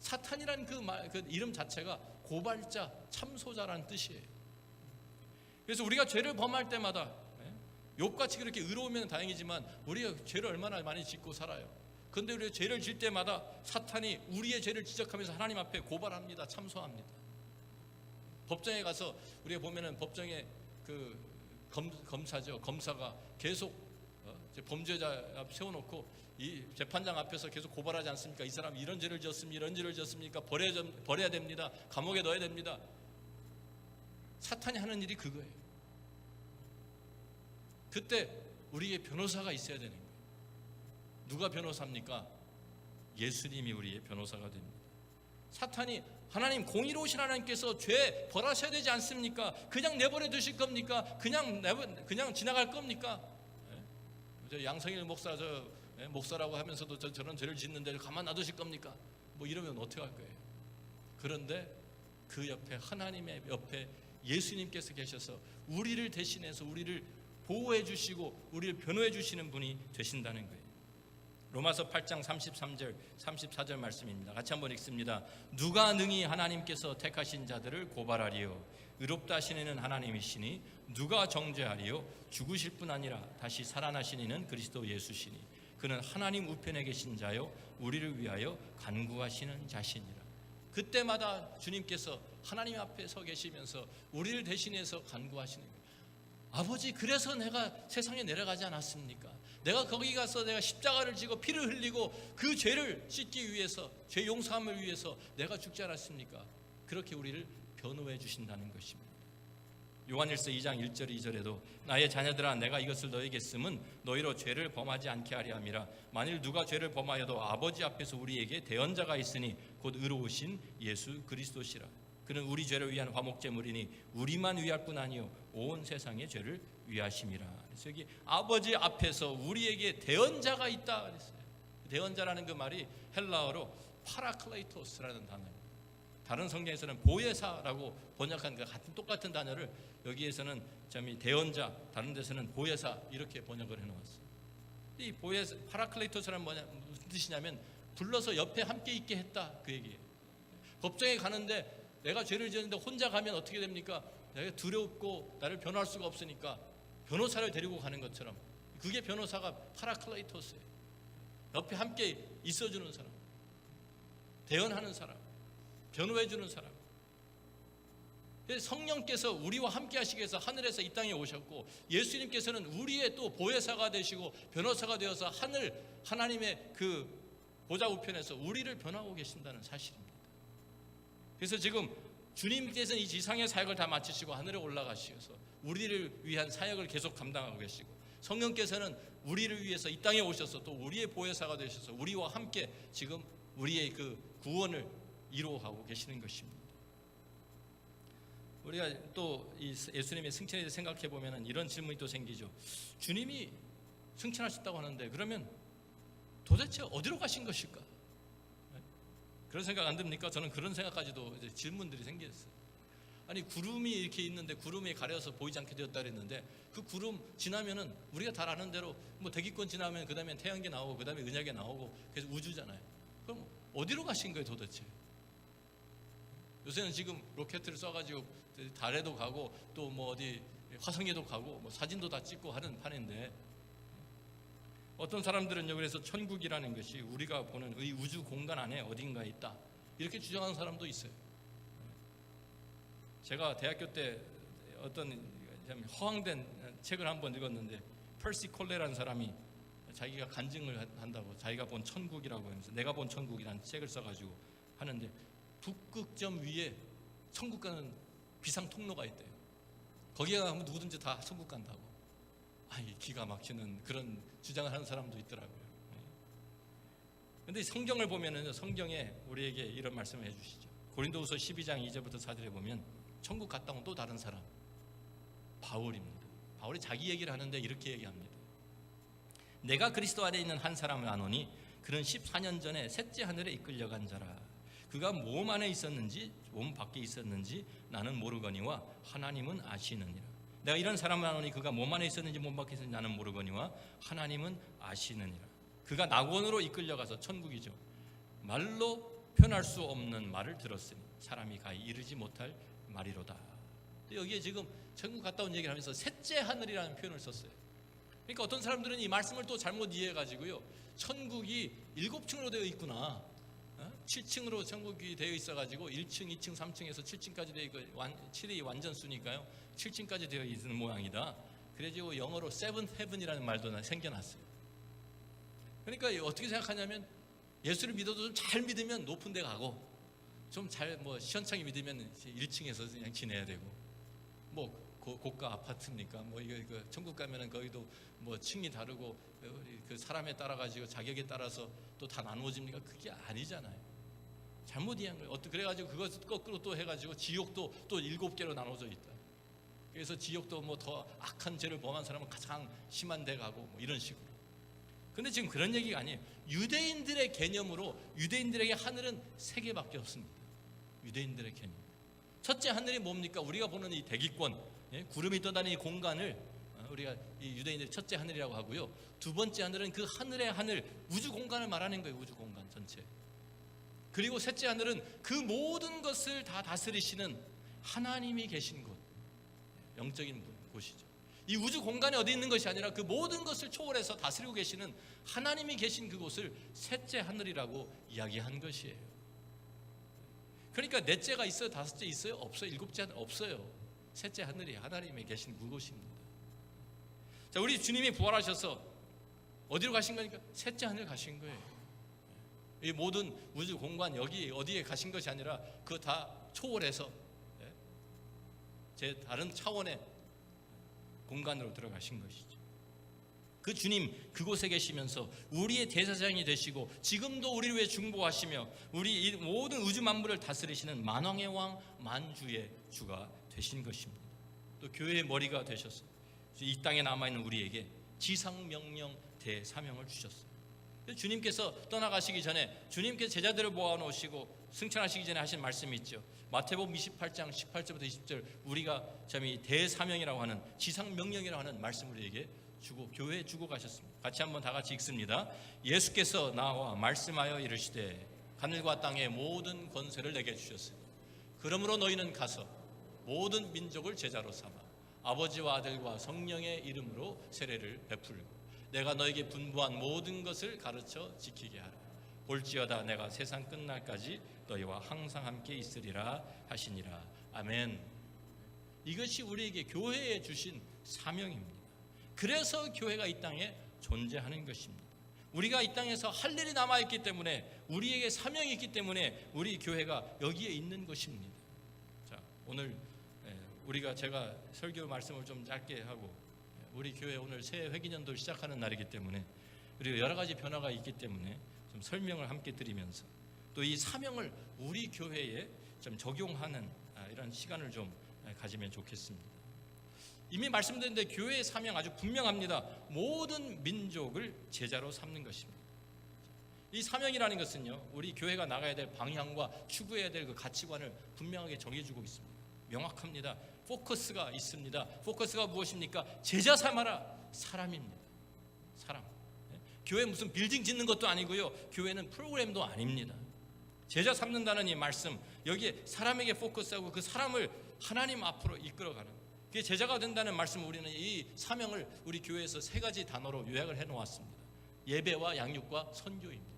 사탄이라는 그 이름 자체가 고발자, 참소자라는 뜻이에요. 그래서 우리가 죄를 범할 때마다 욥같이 그렇게 의로우면 다행이지만 우리가 죄를 얼마나 많이 짓고 살아요. 그런데 우리가 죄를 질 때마다 사탄이 우리의 죄를 지적하면서 하나님 앞에 고발합니다. 참소합니다. 법정에 가서 우리가 보면은 법정에 그 검사죠. 검사가 계속 범죄자 앞 세워놓고 이 재판장 앞에서 계속 고발하지 않습니까? 이 사람 이런 죄를 지었습니까? 이런 죄를 지었습니까? 버려야 됩니다. 감옥에 넣어야 됩니다. 사탄이 하는 일이 그거예요. 그때 우리의 변호사가 있어야 되는 거예요. 누가 변호사입니까? 예수님이 우리의 변호사가 됩니다. 사탄이 하나님 공의로우신 하나님께서 죄 벌하셔야 되지 않습니까? 그냥 내버려 두실 겁니까? 그냥 지나갈 겁니까? 저 양성일 목사 목사라고 하면서도 저런 죄를 짓는데 가만 놔두실 겁니까? 뭐 이러면 어떻게 할 거예요? 그런데 그 옆에 하나님의 옆에 예수님께서 계셔서 우리를 대신해서 우리를 보호해 주시고 우리를 변호해 주시는 분이 되신다는 거예요. 로마서 8장 33절 34절 말씀입니다. 같이 한번 읽습니다. 누가 능히 하나님께서 택하신 자들을 고발하리요? 의롭다 하신 이는 하나님이시니 누가 정죄하리요? 죽으실 뿐 아니라 다시 살아나신 이는 그리스도 예수시니 그는 하나님 우편에 계신 자요 우리를 위하여 간구하시는 자시니라. 그때마다 주님께서 하나님 앞에 서 계시면서 우리를 대신해서 간구하시는 거예요. 아버지, 그래서 내가 세상에 내려가지 않았습니까? 내가 거기 가서 내가 십자가를 지고 피를 흘리고 그 죄를 씻기 위해서, 죄 용서함을 위해서 내가 죽지 않았습니까? 그렇게 우리를 변호해 주신다는 것입니다. 요한일서 2장 1절 2절에도 나의 자녀들아 내가 이것을 너에게 쓰면 너희로 죄를 범하지 않게 하려 함이라. 만일 누가 죄를 범하여도 아버지 앞에서 우리에게 대언자가 있으니 곧 의로우신 예수 그리스도시라. 그는 우리 죄를 위한 화목제물이니 우리만 위할 뿐 아니요 온 세상의 죄를 위하심이라. 그래서 여기 아버지 앞에서 우리에게 대언자가 있다 그랬어요. 대언자라는 그 말이 헬라어로 파라클레이토스라는 단어예요. 다른 성경에서는 보혜사라고 번역한 그 같은 똑같은 단어를 여기에서는 대언자, 다른 데서는 보혜사 이렇게 번역을 해놓았어요. 이 보혜사, 파라클레이토스란 무슨 뜻이냐면 불러서 옆에 함께 있게 했다 그 얘기예요. 법정에 가는데 내가 죄를 지었는데 혼자 가면 어떻게 됩니까? 내가 두렵고 나를 변호할 수가 없으니까 변호사를 데리고 가는 것처럼 그게 변호사가 파라클레이토스예요. 옆에 함께 있어주는 사람, 대언하는 사람, 변호해주는 사람. 성령께서 우리와 함께 하시기 위해서 하늘에서 이 땅에 오셨고 예수님께서는 우리의 또 보혜사가 되시고 변호사가 되어서 하나님의 그 보좌 우편에서 우리를 변호하고 계신다는 사실입니다. 그래서 지금 주님께서는 이 지상의 사역을 다 마치시고 하늘에 올라가셔서 우리를 위한 사역을 계속 감당하고 계시고 성령께서는 우리를 위해서 이 땅에 오셔서 또 우리의 보혜사가 되셔서 우리와 함께 지금 우리의 그 구원을 이루어가고 계시는 것입니다. 우리가 또 이 예수님의 승천에 대해서 생각해 보면 이런 질문이 또 생기죠. 주님이 승천하셨다고 하는데 그러면 도대체 어디로 가신 것일까? 그런 생각 안 듭니까? 저는 그런 생각까지도 이제 질문들이 생겼어요. 아니 구름이 이렇게 있는데 구름이 가려서 보이지 않게 되었다 그랬는데 그 구름 지나면은 우리가 다 아는 대로 뭐 대기권 지나면 그 다음에 태양계 나오고 그 다음에 은하계 나오고 그래서 우주잖아요. 그럼 어디로 가신 거예요 도대체? 요새는 지금 로켓을 쏴가지고 달에도 가고 또 뭐 어디 화성에도 가고 뭐 사진도 다 찍고 하는 판인데 어떤 사람들은요 그래서 천국이라는 것이 우리가 보는 이 우주 공간 안에 어딘가에 있다 이렇게 주장하는 사람도 있어요. 제가 대학교 때 어떤 허황된 책을 한번 읽었는데 퍼시 콜레라는 사람이 자기가 간증을 한다고 자기가 본 천국이라고 하면서 내가 본 천국이라는 책을 써가지고 하는데 북극점 위에 천국 가는 비상 통로가 있대요. 거기에 가면 누구든지 다 천국 간다고. 아이 기가 막히는 그런 주장을 하는 사람도 있더라고요. 그런데 성경을 보면은 성경에 우리에게 이런 말씀을 해주시죠. 고린도후서 12장 2절부터 4절에 보면 천국 갔다 온 또 다른 사람 바울입니다. 바울이 자기 얘기를 하는데 이렇게 얘기합니다. 내가 그리스도 안에 있는 한 사람을 아노니 그는 14년 전에 셋째 하늘에 이끌려간 자라. 그가 몸 안에 있었는지 몸 밖에 있었는지 나는 모르거니와 하나님은 아시느니라. 내가 이런 사람을 아노니 그가 몸 안에 있었는지 몸 밖에 있었는지 나는 모르거니와 하나님은 아시느니라. 그가 낙원으로 이끌려가서 천국이죠. 말로 표현할 수 없는 말을 들었으니 사람이 가히 이르지 못할 말이로다. 여기에 지금 천국 갔다 온 얘기를 하면서 셋째 하늘이라는 표현을 썼어요. 그러니까 어떤 사람들은 이 말씀을 또 잘못 이해해가지고요 천국이 7층으로 되어 있구나. 7층으로 천국이 되어 있어가지고 1층, 2층, 3층에서 7층까지 되어 있고 7이 완전수니까요. 7층까지 되어 있는 모양이다. 그래가지고 영어로 세븐 헤븐이라는 말도 생겨났어요. 그러니까 어떻게 생각하냐면 예수를 믿어도 좀 잘 믿으면 높은 데 가고 좀 잘 시원찮게 믿으면 1층에서 그냥 지내야 되고 고가 아파트입니까? 이거 천국 가면은 거기도 층이 다르고 그 사람에 따라 가지고 자격에 따라서 또 다 나누어집니까? 그게 아니잖아요. 잘못 이해한 거예요. 그래가지고 그것 거꾸로 또 해가지고 지옥도 또 7개로 나눠져 있다. 그래서 지옥도 더 악한 죄를 범한 사람은 가장 심한 데 가고 이런 식으로. 근데 지금 그런 얘기가 아니에요. 유대인들의 개념으로 유대인들에게 하늘은 3개밖에 없습니다. 유대인들의 개념. 첫째 하늘이 뭡니까? 우리가 보는 이 대기권, 구름이 떠다니는 이 공간을 우리가 이 유대인들의 첫째 하늘이라고 하고요. 두 번째 하늘은 그 하늘의 하늘, 우주 공간을 말하는 거예요. 우주 공간 전체. 그리고 셋째 하늘은 그 모든 것을 다 다스리시는 하나님이 계신 곳, 영적인 곳이죠. 이 우주 공간에 어디 있는 것이 아니라 그 모든 것을 초월해서 다스리고 계시는 하나님이 계신 그곳을 셋째 하늘이라고 이야기한 것이에요. 그러니까 넷째가 있어요? 다섯째 있어요? 없어요? 일곱째 하늘 없어요. 셋째 하늘이 하나님이 계신 그곳입니다. 자, 우리 주님이 부활하셔서 어디로 가신 거니까? 셋째 하늘 가신 거예요. 이 모든 우주 공간 여기 어디에 가신 것이 아니라 그거 다 초월해서 제 다른 차원의 공간으로 들어가신 것이죠. 그 주님 그곳에 계시면서 우리의 대제사장이 되시고 지금도 우리를 위해 중보하시며 우리 이 모든 우주 만물을 다스리시는 만왕의 왕 만주의 주가 되신 것입니다. 또 교회의 머리가 되셨어요. 이 땅에 남아있는 우리에게 지상명령 대사명을 주셨어요. 주님께서 떠나가시기 전에 주님께서 제자들을 모아놓으시고 승천하시기 전에 하신 말씀이 있죠. 마태복음 28장 18절부터 20절 우리가 참 이 대사명이라고 하는 지상명령이라고 하는 말씀을 우리에게 주고 교회에 주고 가셨습니다. 같이 한번 다 같이 읽습니다. 예수께서 나와 말씀하여 이르시되 하늘과 땅의 모든 권세를 내게 주셨으니 그러므로 너희는 가서 모든 민족을 제자로 삼아 아버지와 아들과 성령의 이름으로 세례를 베풀고 내가 너에게 분부한 모든 것을 가르쳐 지키게 하라. 볼지어다 내가 세상 끝날까지 너희와 항상 함께 있으리라 하시니라. 아멘. 이것이 우리에게 교회에 주신 사명입니다. 그래서 교회가 이 땅에 존재하는 것입니다. 우리가 이 땅에서 할 일이 남아있기 때문에 우리에게 사명이 있기 때문에 우리 교회가 여기에 있는 것입니다. 자, 오늘 제가 설교 말씀을 좀 짧게 하고 우리 교회 오늘 새 회기년도를 시작하는 날이기 때문에 그리고 여러 가지 변화가 있기 때문에 좀 설명을 함께 드리면서 또 이 사명을 우리 교회에 좀 적용하는 이런 시간을 좀 가지면 좋겠습니다. 이미 말씀드렸는데 교회의 사명 아주 분명합니다. 모든 민족을 제자로 삼는 것입니다. 이 사명이라는 것은요, 우리 교회가 나가야 될 방향과 추구해야 될 그 가치관을 분명하게 정해주고 있습니다. 명확합니다. 포커스가 있습니다. 포커스가 무엇입니까? 제자 삼아라. 사람입니다. 사람. 교회 무슨 빌딩 짓는 것도 아니고요. 교회는 프로그램도 아닙니다. 제자 삼는다는 이 말씀, 여기에 사람에게 포커스하고 그 사람을 하나님 앞으로 이끌어가는 그게 제자가 된다는 말씀, 우리는 이 사명을 우리 교회에서 3가지 단어로 요약을 해놓았습니다. 예배와 양육과 선교입니다.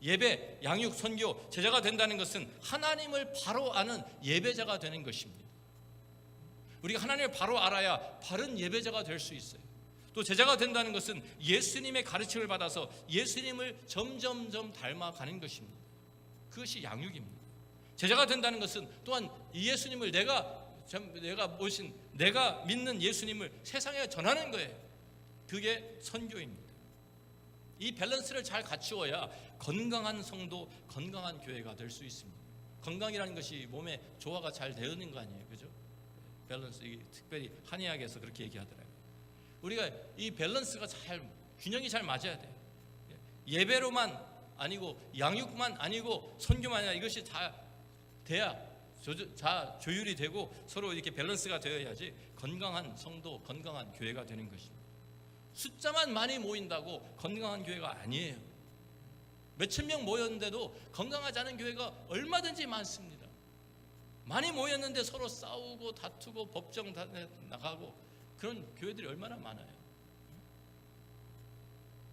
예배, 양육, 선교, 제자가 된다는 것은 하나님을 바로 아는 예배자가 되는 것입니다. 우리가 하나님을 바로 알아야 바른 예배자가 될 수 있어요. 또 제자가 된다는 것은 예수님의 가르침을 받아서 예수님을 점점점 닮아가는 것입니다. 그것이 양육입니다. 제자가 된다는 것은 또한 이 예수님을 내가 믿는 예수님을 세상에 전하는 거예요. 그게 선교입니다. 이 밸런스를 잘 갖추어야 건강한 성도, 건강한 교회가 될 수 있습니다. 건강이라는 것이 몸에 조화가 잘 되는 거 아니에요, 그죠? 밸런스, 특별히 한의학에서 그렇게 얘기하더라고요. 우리가 이 밸런스가 균형이 잘 맞아야 돼요. 예배로만 아니고 양육만 아니고 선교만 아니라 이것이 다 돼야 조율이 되고 서로 이렇게 밸런스가 되어야지 건강한 성도, 건강한 교회가 되는 것입니다. 숫자만 많이 모인다고 건강한 교회가 아니에요. 몇천 명 모였는데도 건강하지 않은 교회가 얼마든지 많습니다. 많이 모였는데 서로 싸우고 다투고 법정 나가고 그런 교회들이 얼마나 많아요.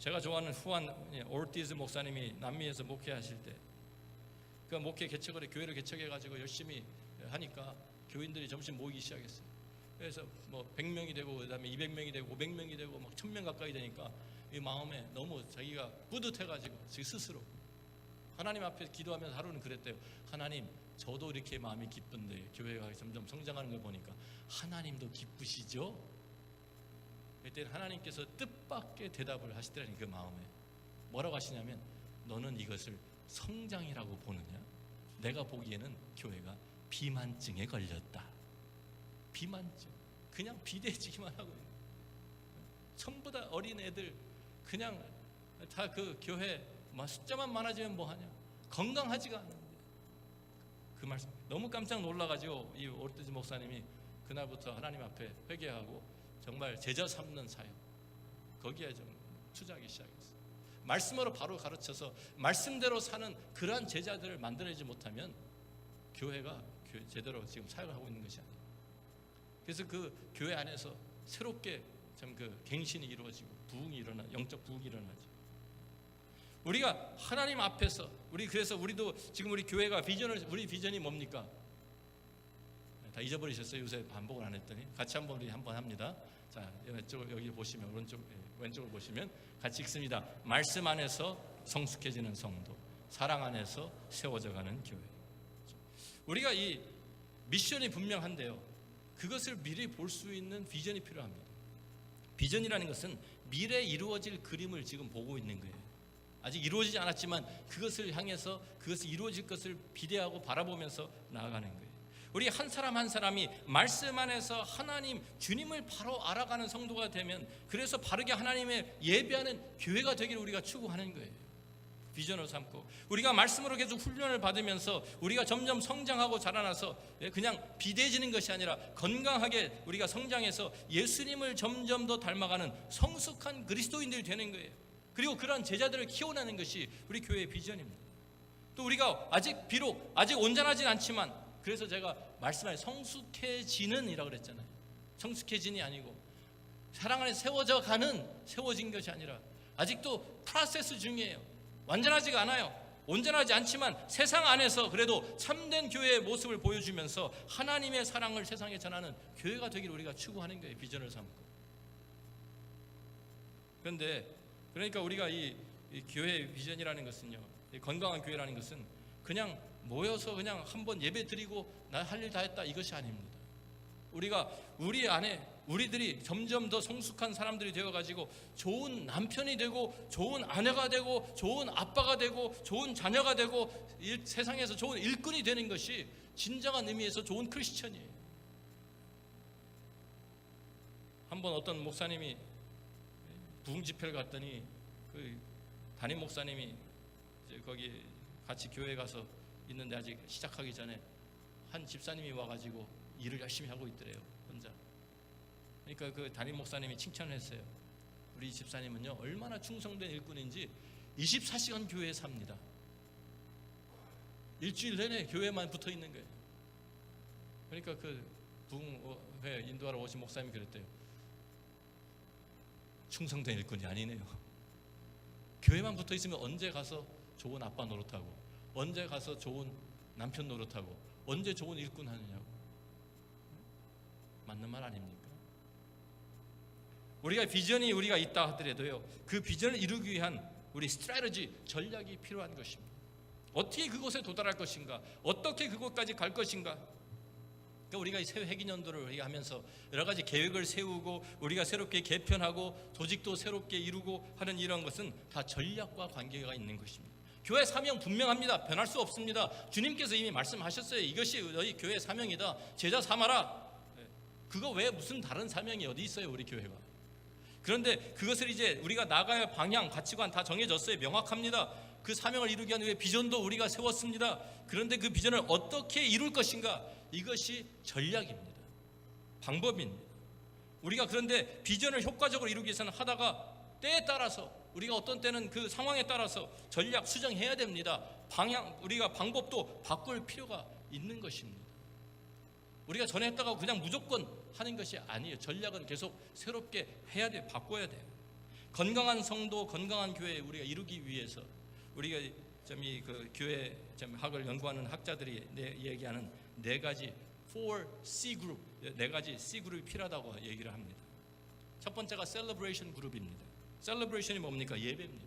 제가 좋아하는 후안 올티즈 목사님이 남미에서 목회하실 때 그 목회 개척을 교회를 개척해가지고 열심히 하니까 교인들이 점점 모이기 시작했어요. 그래서 뭐 100명이 되고 그다음에 200명이 되고 500명이 되고 막 1000명 가까이 되니까 이 마음에 너무 자기가 뿌듯해가지고 자기 스스로 하나님 앞에 기도하면서 하루는 그랬대요. 하나님, 저도 이렇게 마음이 기쁜데 교회가 점점 성장하는 걸 보니까 하나님도 기쁘시죠? 그때 하나님께서 뜻밖의 대답을 하시더라니. 그 마음에 뭐라고 하시냐면, 너는 이것을 성장이라고 보느냐? 내가 보기에는 교회가 비만증에 걸렸다. 비만증, 그냥 비대해지기만 하고 있는, 전부 다 어린 애들 그냥 다 그 교회 숫자만 많아지면 뭐하냐, 건강하지가 않은데. 그 말씀 너무 깜짝 놀라가지고 이 올티즈 목사님이 그날부터 하나님 앞에 회개하고 정말 제자 삼는 사역, 거기에 좀 투자하기 시작했어요. 말씀으로 바로 가르쳐서 말씀대로 사는 그러한 제자들을 만들어내지 못하면 교회가 제대로 지금 사역을 하고 있는 것이 아니에요. 그래서 그 교회 안에서 새롭게 참 그 갱신이 이루어지고 부흥이 일어나, 영적 부흥이 일어나죠. 우리가 하나님 앞에서 그래서 우리도 지금 우리 교회가 우리 비전이 뭡니까? 다 잊어버리셨어요? 요새 반복을 안 했더니. 같이 한번 합니다. 자, 여기 보시면 왼쪽을 보시면 같이 읽습니다. 말씀 안에서 성숙해지는 성도, 사랑 안에서 세워져가는 교회. 우리가 이 미션이 분명한데요, 그것을 미리 볼 수 있는 비전이 필요합니다. 비전이라는 것은 미래에 이루어질 그림을 지금 보고 있는 거예요. 아직 이루어지지 않았지만 그것을 향해서 그것이 이루어질 것을 비대하고 바라보면서 나아가는 거예요. 우리 한 사람 한 사람이 말씀 안에서 하나님, 주님을 바로 알아가는 성도가 되면, 그래서 바르게 하나님의 예배하는 교회가 되기를 우리가 추구하는 거예요. 비전을 삼고 우리가 말씀으로 계속 훈련을 받으면서 우리가 점점 성장하고 자라나서 그냥 비대해지는 것이 아니라 건강하게 우리가 성장해서 예수님을 점점 더 닮아가는 성숙한 그리스도인들이 되는 거예요. 그리고 그러한 제자들을 키워내는 것이 우리 교회의 비전입니다. 또 우리가 비록 온전하진 않지만, 그래서 제가 말씀하신 성숙해지는 이라고 그랬잖아요. 성숙해진이 아니고 사랑 안에 세워진 것이 아니라 아직도 프로세스 중이에요. 완전하지가 않아요. 온전하지 않지만 세상 안에서 그래도 참된 교회의 모습을 보여주면서 하나님의 사랑을 세상에 전하는 교회가 되기를 우리가 추구하는 거예요. 비전을 삼고. 그러니까 우리가 이 교회의 비전이라는 것은요, 이 건강한 교회라는 것은 그냥 모여서 그냥 한번 예배 드리고 나 할 일 다 했다, 이것이 아닙니다. 우리 안에 우리들이 점점 더 성숙한 사람들이 되어가지고 좋은 남편이 되고 좋은 아내가 되고 좋은 아빠가 되고 좋은 자녀가 되고 세상에서 좋은 일꾼이 되는 것이 진정한 의미에서 좋은 크리스천이에요. 한번 어떤 목사님이 부흥 집회를 갔더니 그 담임 목사님이 이제 거기 같이 교회 가서 있는데 아직 시작하기 전에 한 집사님이 와가지고 일을 열심히 하고 있더래요, 혼자. 그러니까 그 담임 목사님이 칭찬을 했어요. 우리 집사님은요, 얼마나 충성된 일꾼인지 24시간 교회에 삽니다. 일주일 내내 교회만 붙어 있는 거예요. 그러니까 그 부흥회 인도하러 오신 목사님이 그랬대요. 충성된 일꾼이 아니네요. 교회만 붙어 있으면 언제 가서 좋은 아빠 노릇하고, 언제 가서 좋은 남편 노릇하고, 언제 좋은 일꾼 하느냐고. 맞는 말 아닙니까? 우리가 비전이 우리가 있다 하더라도요, 그 비전을 이루기 위한 우리 스트래티지, 전략이 필요한 것입니다. 어떻게 그곳에 도달할 것인가, 어떻게 그곳까지 갈 것인가. 그러니까 우리가 이 새 회기년도를 우리가 하면서 여러 가지 계획을 세우고 우리가 새롭게 개편하고 조직도 새롭게 이루고 하는 이런 것은 다 전략과 관계가 있는 것입니다. 교회 사명 분명합니다. 변할 수 없습니다. 주님께서 이미 말씀하셨어요. 이것이 너희 교회 사명이다. 제자 삼아라. 그거 외에 무슨 다른 사명이 어디 있어요, 우리 교회가. 그런데 그것을 이제 우리가 나가야 할 방향, 가치관 다 정해졌어요. 명확합니다. 그 사명을 이루기 위한 비전도 우리가 세웠습니다. 그런데 그 비전을 어떻게 이룰 것인가, 이것이 전략입니다. 방법입니다. 우리가 그런데 비전을 효과적으로 이루기 위해서는 하다가 때에 따라서 우리가 어떤 때는 그 상황에 따라서 전략 수정해야 됩니다. 우리가 방법도 바꿀 필요가 있는 것입니다. 우리가 전에 했다가 그냥 무조건 하는 것이 아니에요. 전략은 계속 새롭게 해야 돼요. 바꿔야 돼요. 건강한 성도, 건강한 교회 우리가 이루기 위해서 우리가 그 교회 학을 연구하는 학자들이 얘기하는 네 가지 4C 그룹, 네 가지 C 그룹이 필요하다고 얘기를 합니다. 첫 번째가 셀러브레이션 그룹입니다. 셀러브레이션이 뭡니까? 예배입니다.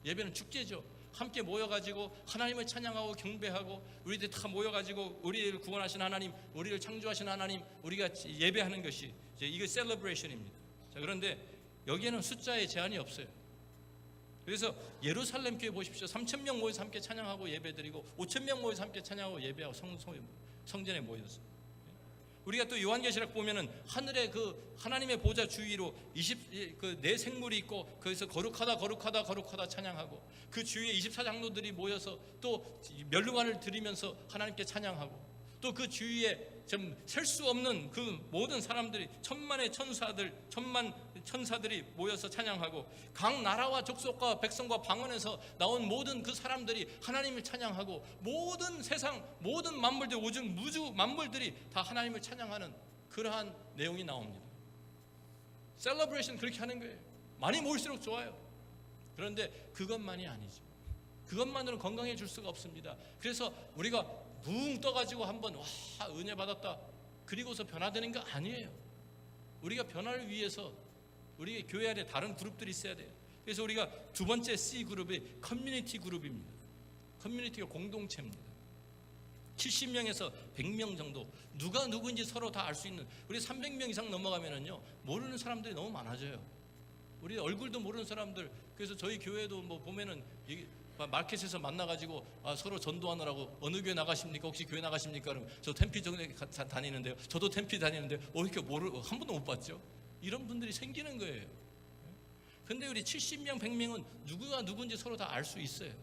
예배는 축제죠. 함께 모여가지고 하나님을 찬양하고 경배하고 우리들 다 모여가지고 우리를 구원하신 하나님, 우리를 창조하신 하나님, 우리가 예배하는 것이 이게 셀러브레이션입니다. 자, 그런데 여기에는 숫자에 제한이 없어요. 그래서 예루살렘 교회 보십시오. 3,000명 모여서 함께 찬양하고 예배드리고 5,000명 모여서 함께 찬양하고 예배하고 성전에 모여서 우리가 또 요한계시록 보면은 하늘에 그 하나님의 보좌 주위로 네 생물이 있고 거기서 거룩하다 찬양하고 그 주위에 24장로들이 모여서 또 멸류관을 드리면서 하나님께 찬양하고 또 그 주위에 좀 셀 수 없는 그 모든 사람들이 천만 천사들이 모여서 찬양하고 각 나라와 족속과 백성과 방언에서 나온 모든 그 사람들이 하나님을 찬양하고 모든 세상 모든 만물들 오직 무주 만물들이 다 하나님을 찬양하는 그러한 내용이 나옵니다. 셀러브레이션 그렇게 하는 거예요. 많이 모일수록 좋아요. 그런데 그것만이 아니죠. 그것만으로는 건강해질 수가 없습니다. 그래서 우리가 붕 떠가지고 한번 와 은혜 받았다 그리고서 변화되는 거 아니에요. 우리가 변화를 위해서 우리 교회 안에 다른 그룹들이 있어야 돼요. 그래서 우리가 두 번째 C 그룹이 커뮤니티 그룹입니다. 커뮤니티가 공동체입니다. 70명에서 100명 정도 누가 누구인지 서로 다 알 수 있는 우리 300명 이상 넘어가면은요 모르는 사람들이 너무 많아져요. 우리 얼굴도 모르는 사람들. 그래서 저희 교회도 뭐 보면은 마켓에서 만나가지고 서로 전도하느라고 어느 교회 나가십니까? 혹시 교회 나가십니까? 그러면 저 템피 다니는데요. 저도 템피 다니는데 이렇게 한 번도 못 봤죠? 이런 분들이 생기는 거예요. 근데 우리 70명, 100명은 누구가 누군지 서로 다 알 수 있어요.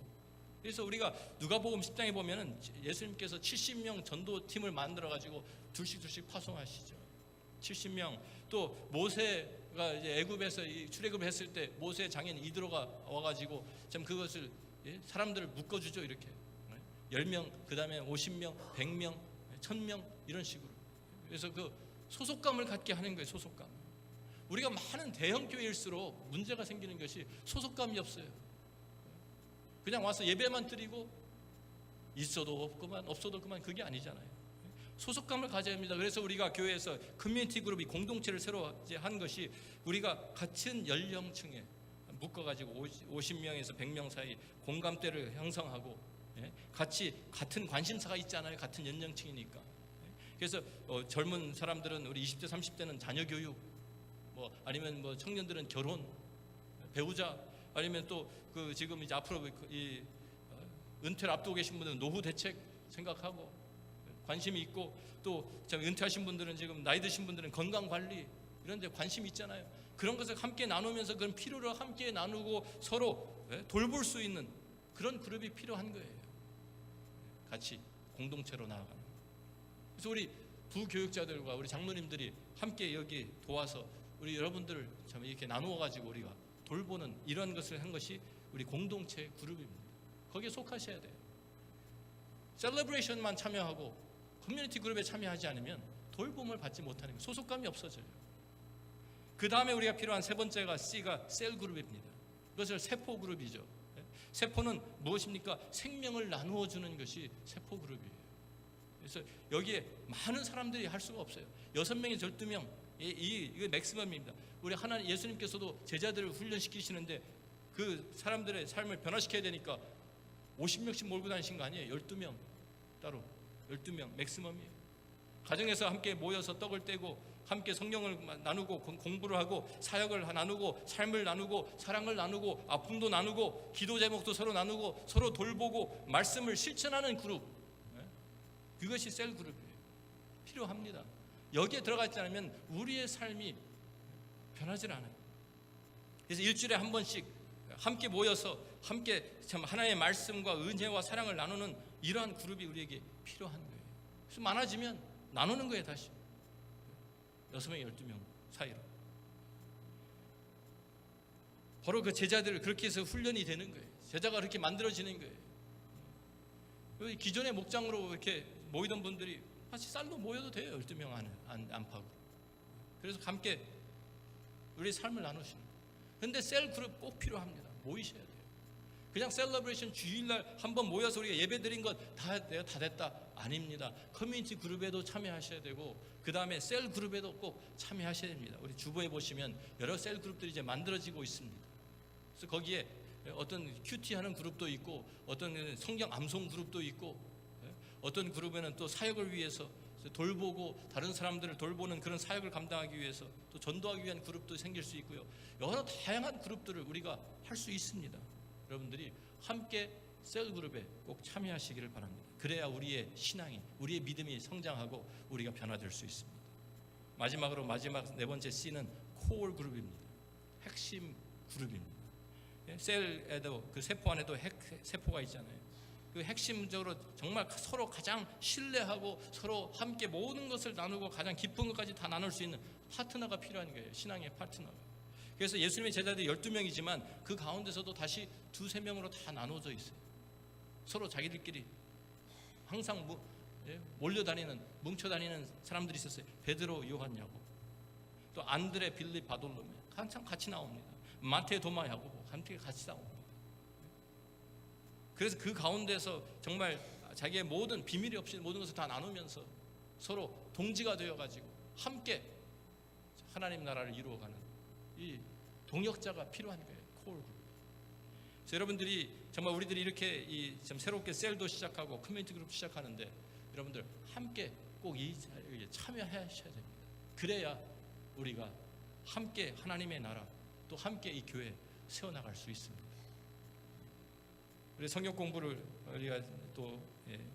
그래서 우리가 누가복음 10장에 보면은 예수님께서 70명 전도팀을 만들어가지고 둘씩 파송하시죠. 70명. 또 모세가 이제 애굽에서 출애굽을 했을 때 모세 장인 이드로가 와가지고 참 그것을 사람들을 묶어주죠. 이렇게 10명, 그 다음에 50명, 100명, 1000명 이런 식으로. 그래서 그 소속감을 갖게 하는 거예요. 소속감. 우리가 많은 대형 교회일수록 문제가 생기는 것이 소속감이 없어요. 그냥 와서 예배만 드리고 있어도 없구만 없어도 그만 그게 아니잖아요. 소속감을 가져야 합니다. 그래서 우리가 교회에서 커뮤니티 그룹이 공동체를 새로 한 것이 우리가 같은 연령층에 묶어가지고 50명에서 100명 사이 공감대를 형성하고 같이 같은 관심사가 있잖아요. 같은 연령층이니까. 그래서 젊은 사람들은 우리 20대 30대는 자녀 교육 아니면 청년들은 결혼 배우자 아니면 또 그 지금 이제 앞으로 이 은퇴를 앞두고 계신 분들은 노후 대책 생각하고 관심이 있고 또 은퇴하신 분들은 지금 나이 드신 분들은 건강 관리 이런 데 관심이 있잖아요. 그런 것을 함께 나누면서 그런 필요를 함께 나누고 서로 돌볼 수 있는 그런 그룹이 필요한 거예요. 같이 공동체로 나아가는. 그래서 우리 부교육자들과 우리 장로님들이 함께 여기 도와서 우리 여러분들을 참 이렇게 나누어 가지고 우리가 돌보는 이런 것을 한 것이 우리 공동체 그룹입니다. 거기에 속하셔야 돼요. 셀러브레이션만 참여하고 커뮤니티 그룹에 참여하지 않으면 돌봄을 받지 못하는 거예요. 소속감이 없어져요. 그 다음에 우리가 필요한 세 번째가 C가 셀 그룹입니다. 그것을 세포 그룹이죠. 세포는 무엇입니까? 생명을 나누어 주는 것이 세포 그룹이에요. 그래서 여기에 많은 사람들이 할 수가 없어요. 6명에서 12명 이게 맥시멈입니다. 우리 하나님 예수님께서도 제자들을 훈련시키시는데 그 사람들의 삶을 변화시켜야 되니까 50명씩 몰고 다니신 거 아니에요. 12명 따로 12명 맥시멈이에요. 가정에서 함께 모여서 떡을 떼고 함께 성경을 나누고 공부를 하고 사역을 나누고 삶을 나누고 사랑을 나누고 아픔도 나누고 기도 제목도 서로 나누고 서로 돌보고 말씀을 실천하는 그룹. 그것이 셀 그룹이에요. 필요합니다. 여기에 들어가지 않으면 우리의 삶이 변하지 않아요. 그래서 일주일에 한 번씩 함께 모여서 함께 참 하나님의 말씀과 은혜와 사랑을 나누는 이러한 그룹이 우리에게 필요한 거예요. 그래서 많아지면 나누는 거예요. 다시 6명, 12명 사이로. 바로 그 제자들을 그렇게 해서 훈련이 되는 거예요. 제자가 그렇게 만들어지는 거예요. 기존의 목장으로 이렇게 모이던 분들이 같이 쌀로 모여도 돼요. 12명 안팎으로. 그래서 함께 우리의 삶을 나누시는 거예요. 그런데 셀 그룹 꼭 필요합니다. 모이셔야 돼요. 그냥 셀러브레이션 주일날 한번 모여서 우리가 예배 드린 것 다 됐다 아닙니다. 커뮤니티 그룹에도 참여하셔야 되고 그 다음에 셀 그룹에도 꼭 참여하셔야 됩니다. 우리 주보에 보시면 여러 셀 그룹들이 이제 만들어지고 있습니다. 그래서 거기에 어떤 큐티하는 그룹도 있고 어떤 성경 암송 그룹도 있고 어떤 그룹에는 또 사역을 위해서 돌보고 다른 사람들을 돌보는 그런 사역을 감당하기 위해서 또 전도하기 위한 그룹도 생길 수 있고요. 여러 다양한 그룹들을 우리가 할 수 있습니다. 여러분들이 함께 셀그룹에 꼭 참여하시기를 바랍니다. 그래야 우리의 신앙이, 우리의 믿음이 성장하고 우리가 변화될 수 있습니다. 마지막으로 마지막 네 번째 C는 코어 그룹입니다. 핵심 그룹입니다. 셀에도 그 세포 안에도 세포가 있잖아요. 그 핵심적으로 정말 서로 가장 신뢰하고 서로 함께 모든 것을 나누고 가장 깊은 것까지 다 나눌 수 있는 파트너가 필요한 거예요. 신앙의 파트너가. 그래서 예수님의 제자들이 12명이지만 그 가운데서도 다시 2-3명으로 다 나눠져 있어요. 서로 자기들끼리 항상 몰려다니는, 뭉쳐다니는 사람들이 있었어요. 베드로, 요한, 야고보, 또 안드레, 빌립, 바돌로메 항상 같이 나옵니다. 마태, 도마, 야고보 함께 같이 나옵니다. 그래서 그 가운데서 정말 자기의 모든 비밀이 없이 모든 것을 다 나누면서 서로 동지가 되어가지고 함께 하나님 나라를 이루어가는 이 동역자가 필요한 거예요. 코어 그룹. 그래서 여러분들이 정말 우리들이 이렇게 새롭게 셀도 시작하고 커뮤니티 그룹 시작하는데 여러분들 함께 꼭 이 자리에 참여하셔야 됩니다. 그래야 우리가 함께 하나님의 나라 또 함께 이 교회 세워나갈 수 있습니다. 우리 성경 공부를 우리가 또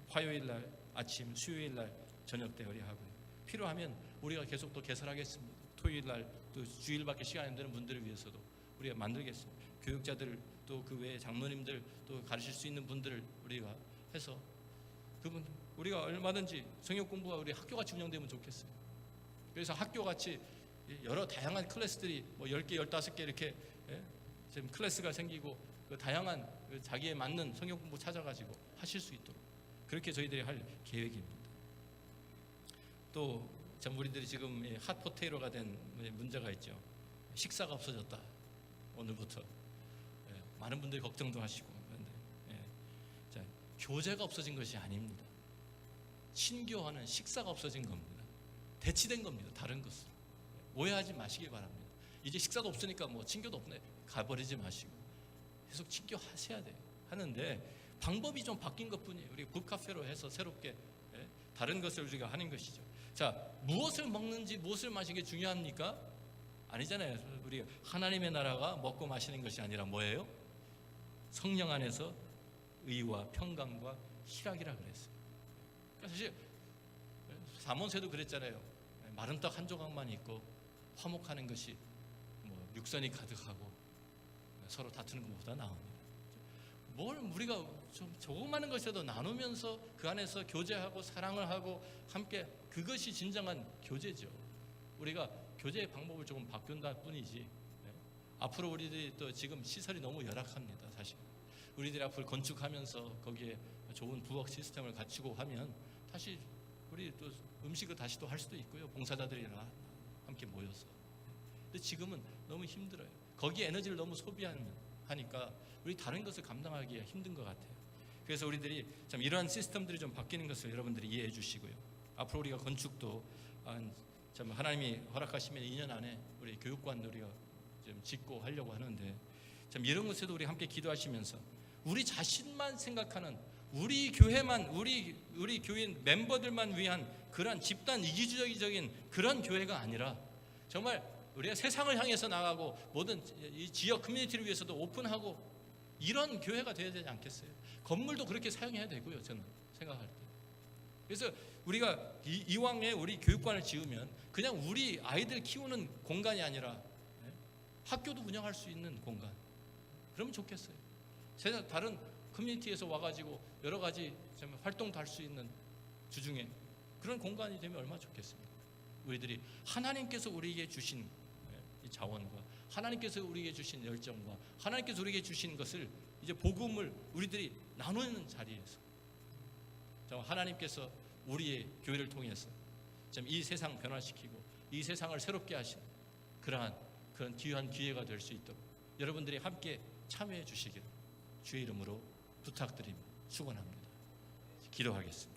화요일 날 아침, 수요일 날 저녁 때 우리 하고요. 필요하면 우리가 계속 또 개설하겠습니다. 토요일 날 또 주일밖에 시간이 안 되는 분들을 위해서도 우리가 만들겠습니다. 교육자들 또 그 외에 장로님들 또 가르칠 수 있는 분들을 우리가 해서 그분 우리가 얼마든지 성경 공부가 우리 학교같이 운영되면 좋겠어요. 그래서 학교같이 여러 다양한 클래스들이 뭐 10개, 15개 이렇게 지금 클래스가 생기고 그 다양한 자기에 맞는 성경 공부 찾아가지고 하실 수 있도록 그렇게 저희들이 할 계획입니다. 또 참 우리들이 지금 핫포테이로가 된 문제가 있죠. 식사가 없어졌다. 오늘부터 많은 분들이 걱정도 하시고 그런데 자, 교제가 없어진 것이 아닙니다. 친교하는 식사가 없어진 겁니다. 대치된 겁니다. 다른 것으로 오해하지 마시기 바랍니다. 이제 식사도 없으니까 뭐 친교도 없네 가버리지 마시고 계속 친교하셔야 돼요. 하는데 방법이 좀 바뀐 것뿐이에요. 우리 북카페로 해서 새롭게 다른 것을 우리가 하는 것이죠. 자, 무엇을 먹는지 무엇을 마시는 게 중요합니까? 아니잖아요. 우리 하나님의 나라가 먹고 마시는 것이 아니라 뭐예요? 성령 안에서 의와 평강과 희락이라 그랬어요. 그러니까 사실 사몬세도 그랬잖아요. 마른 떡 한 조각만 있고 화목하는 것이 뭐 육선이 가득하고 서로 다투는 것보다 나옵니다. 뭘 우리가 좀 조그마한 것이라도 나누면서 그 안에서 교제하고 사랑을 하고 함께 그것이 진정한 교제죠. 우리가 교제의 방법을 조금 바꾼다 뿐이지 앞으로 우리들이 또 지금 시설이 너무 열악합니다. 사실 우리들이 앞으로 건축하면서 거기에 좋은 부엌 시스템을 갖추고 하면 다시 우리 또 음식을 다시 또 할 수도 있고요. 봉사자들이랑 함께 모여서. 근데 지금은 너무 힘들어요. 거기에 에너지를 너무 소비하니까 우리 다른 것을 감당하기가 힘든 것 같아요. 그래서 우리들이 참 이러한 시스템들이 좀 바뀌는 것을 여러분들이 이해해 주시고요. 앞으로 우리가 건축도 참 하나님이 허락하시면 2년 안에 우리 교육관도 우리가 좀 짓고 하려고 하는데 참 이런 것에도 우리 함께 기도하시면서 우리 자신만 생각하는 우리 교회만 우리 교인 멤버들만 위한 그런 집단 이기주의적인 그런 교회가 아니라 정말 우리가 세상을 향해서 나가고 모든 이 지역 커뮤니티를 위해서도 오픈하고 이런 교회가 되어야 되지 않겠어요? 건물도 그렇게 사용해야 되고요. 저는 생각할 때. 그래서 우리가 이왕에 우리 교육관을 지으면 그냥 우리 아이들 키우는 공간이 아니라 학교도 운영할 수 있는 공간. 그러면 좋겠어요. 세상 다른 커뮤니티에서 와가지고 여러 가지 활동도 할 수 있는 주중에 그런 공간이 되면 얼마나 좋겠습니까? 우리들이 하나님께서 우리에게 주신 이 자원과 하나님께서 우리에게 주신 열정과 하나님께서 우리에게 주신 것을 이제 복음을 우리들이 나누는 자리에서 하나님께서 우리의 교회를 통해서 이 세상 변화시키고 이 세상을 새롭게 하시는 그런 귀한 기회가 될 수 있도록 여러분들이 함께 참여해 주시기를 주의 이름으로 부탁드립니다. 축원합니다. 기도하겠습니다.